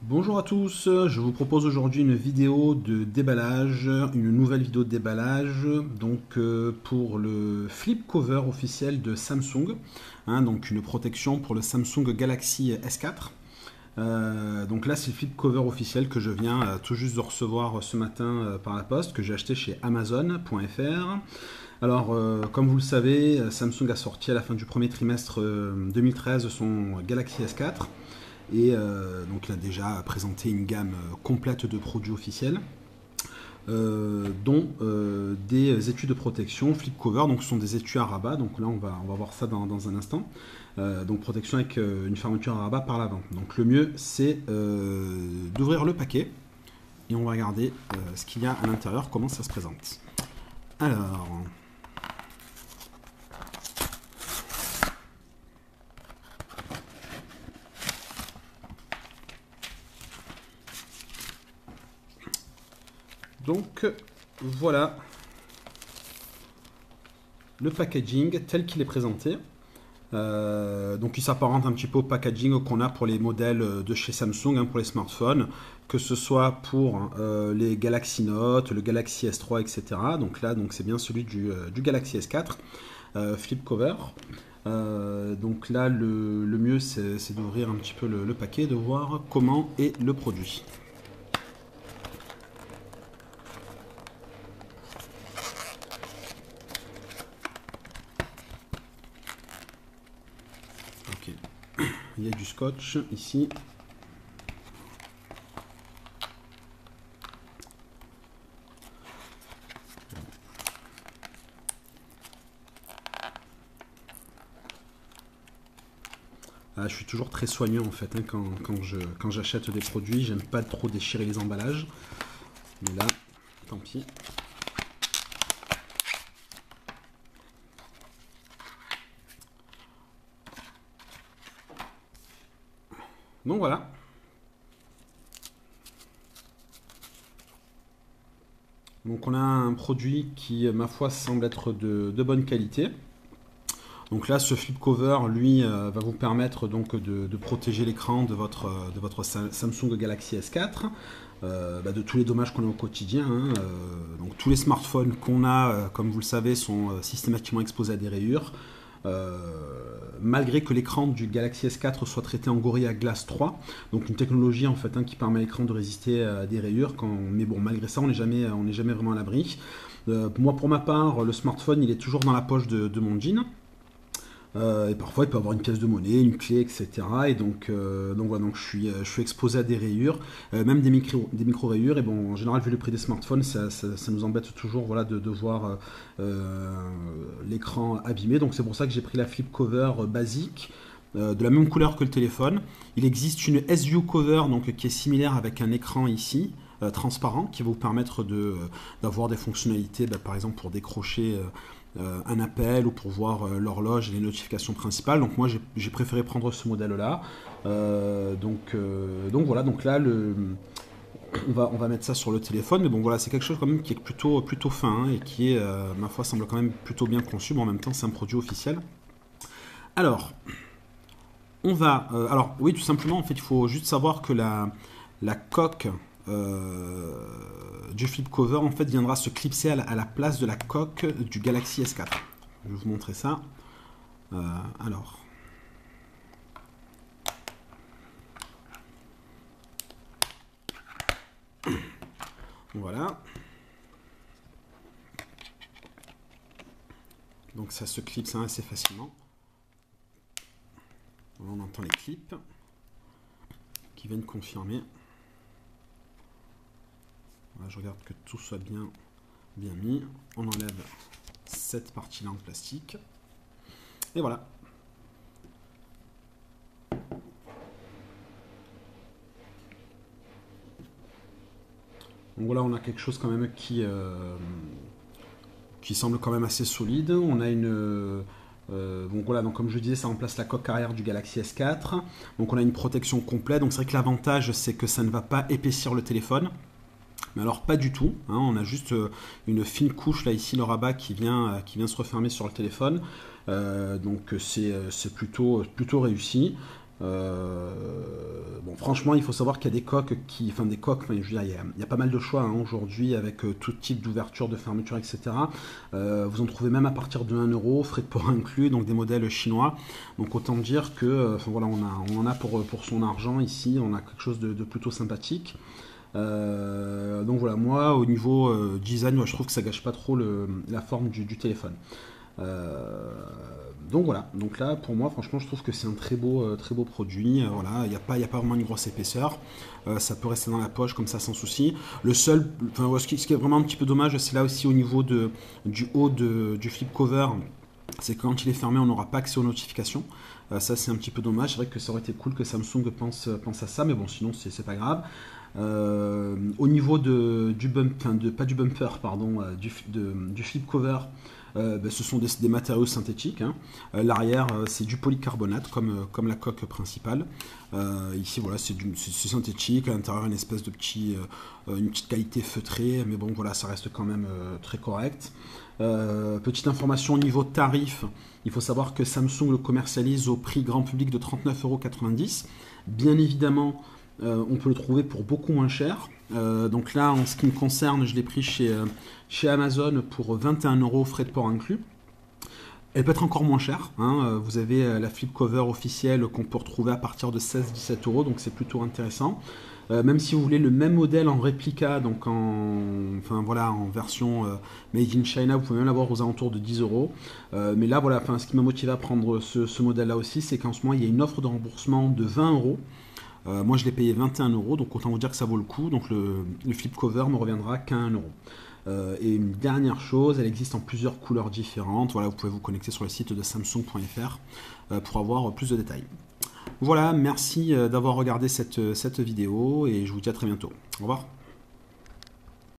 Bonjour à tous, je vous propose aujourd'hui une vidéo de déballage, une nouvelle vidéo de déballage pour le flip cover officiel de Samsung, donc une protection pour le Samsung Galaxy S4. Donc là c'est le flip cover officiel que je viens tout juste de recevoir ce matin par la poste, que j'ai acheté chez Amazon.fr. Alors comme vous le savez, Samsung a sorti à la fin du premier trimestre 2013 son Galaxy S4. Et donc il a déjà présenté une gamme complète de produits officiels, dont des étuis de protection flip cover. Donc ce sont des étuis à rabat. Donc là on va voir ça dans un instant. Donc protection avec une fermeture à rabat par l'avant. Donc le mieux c'est d'ouvrir le paquet et on va regarder ce qu'il y a à l'intérieur, comment ça se présente. Alors, donc voilà le packaging tel qu'il est présenté. Donc il s'apparente un petit peu au packaging qu'on a pour les modèles de chez Samsung, pour les smartphones, que ce soit pour les Galaxy Note, le Galaxy S3, etc. Donc là, c'est bien celui du Galaxy S4 flip cover. Donc là, le mieux, c'est d'ouvrir un petit peu le paquet, de voir comment est le produit. Ok, il y a du scotch ici. Je suis toujours très soigneux en fait quand j'achète des produits. J'aime pas trop déchirer les emballages. Mais là, tant pis. Donc voilà. Donc on a un produit qui, ma foi, semble être de bonne qualité. Donc là, ce flip cover, lui, va vous permettre donc de protéger l'écran de votre Samsung Galaxy S4, de tous les dommages qu'on a au quotidien. Donc tous les smartphones qu'on a, comme vous le savez, sont systématiquement exposés à des rayures. Malgré que l'écran du Galaxy S4 soit traité en Gorilla Glass 3, donc une technologie en fait qui permet à l'écran de résister à des rayures, mais bon, malgré ça on n'est jamais vraiment à l'abri. Moi pour ma part, le smartphone il est toujours dans la poche de mon jean. Et parfois il peut avoir une pièce de monnaie, une clé, etc. Et voilà, donc je suis exposé à des rayures, même des micro-rayures. Et bon, en général, vu le prix des smartphones, ça nous embête toujours, voilà, de voir l'écran abîmé. Donc c'est pour ça que j'ai pris la flip cover basique, de la même couleur que le téléphone. Il existe une SView cover donc, qui est similaire avec un écran ici. Transparent qui va vous permettre d'avoir des fonctionnalités, par exemple pour décrocher un appel ou pour voir l'horloge et les notifications principales. Donc moi j'ai préféré prendre ce modèle là. Donc voilà, donc là on va mettre ça sur le téléphone, mais bon voilà, c'est quelque chose quand même qui est plutôt fin et qui est, ma foi, semble quand même plutôt bien conçu. Bon, en même temps c'est un produit officiel. Alors on va, alors oui, tout simplement en fait il faut juste savoir que la coque du flip cover en fait viendra se clipser à la place de la coque du Galaxy S4. Je vais vous montrer ça. Alors. Voilà. Donc ça se clipse assez facilement. On entend les clips qui viennent confirmer. Voilà, je regarde que tout soit bien mis. On enlève cette partie-là en plastique. Et voilà. Donc voilà, on a quelque chose quand même qui semble quand même assez solide. On a une... donc voilà, donc comme je disais, ça remplace la coque arrière du Galaxy S4. Donc on a une protection complète. Donc c'est vrai que l'avantage, c'est que ça ne va pas épaissir le téléphone. Mais alors pas du tout, on a juste une fine couche là ici, le rabat qui vient se refermer sur le téléphone. Donc c'est plutôt réussi. Bon, franchement, il faut savoir qu'il y a des coques je veux dire, il y a pas mal de choix hein, aujourd'hui avec tout type d'ouverture, de fermeture, etc. Vous en trouvez même à partir de 1 euro, frais de port inclus, donc des modèles chinois. Donc autant dire que, voilà, on en a pour son argent ici, on a quelque chose de plutôt sympathique. Donc voilà, moi au niveau design, moi, je trouve que ça gâche pas trop la forme du téléphone. Donc voilà, donc là pour moi franchement je trouve que c'est un très beau produit. Voilà, il n'y a pas vraiment une grosse épaisseur. Ça peut rester dans la poche comme ça sans souci. Le seul, ce qui est vraiment un petit peu dommage, c'est là aussi au niveau du haut du flip cover, c'est que quand il est fermé on n'aura pas accès aux notifications. Ça c'est un petit peu dommage, c'est vrai que ça aurait été cool que Samsung pense à ça, mais bon sinon c'est pas grave. Au niveau du bumper, pardon, du flip cover, ce sont des matériaux synthétiques. Hein. L'arrière, c'est du polycarbonate, comme la coque principale. Ici, voilà, c'est synthétique. À l'intérieur, une espèce de une petite qualité feutrée, mais bon, voilà, ça reste quand même très correct. Petite information au niveau tarif, il faut savoir que Samsung le commercialise au prix grand public de 39,90 €. Bien évidemment, on peut le trouver pour beaucoup moins cher. Donc là, en ce qui me concerne, je l'ai pris chez Amazon pour 21 € frais de port inclus. Elle peut être encore moins chère. Hein. Vous avez la flip cover officielle qu'on peut retrouver à partir de 16-17 €, donc c'est plutôt intéressant. Même si vous voulez le même modèle en réplica, donc en version made in China, vous pouvez même l'avoir aux alentours de 10 €. Mais là, voilà, ce qui m'a motivé à prendre ce modèle-là aussi, c'est qu'en ce moment, il y a une offre de remboursement de 20 €. Moi je l'ai payé 21 €, donc autant vous dire que ça vaut le coup. Donc le flip cover me reviendra qu'à 1 €. Et une dernière chose, elle existe en plusieurs couleurs différentes. Voilà, vous pouvez vous connecter sur le site de samsung.fr pour avoir plus de détails. Voilà, merci d'avoir regardé cette vidéo et je vous dis à très bientôt. Au revoir.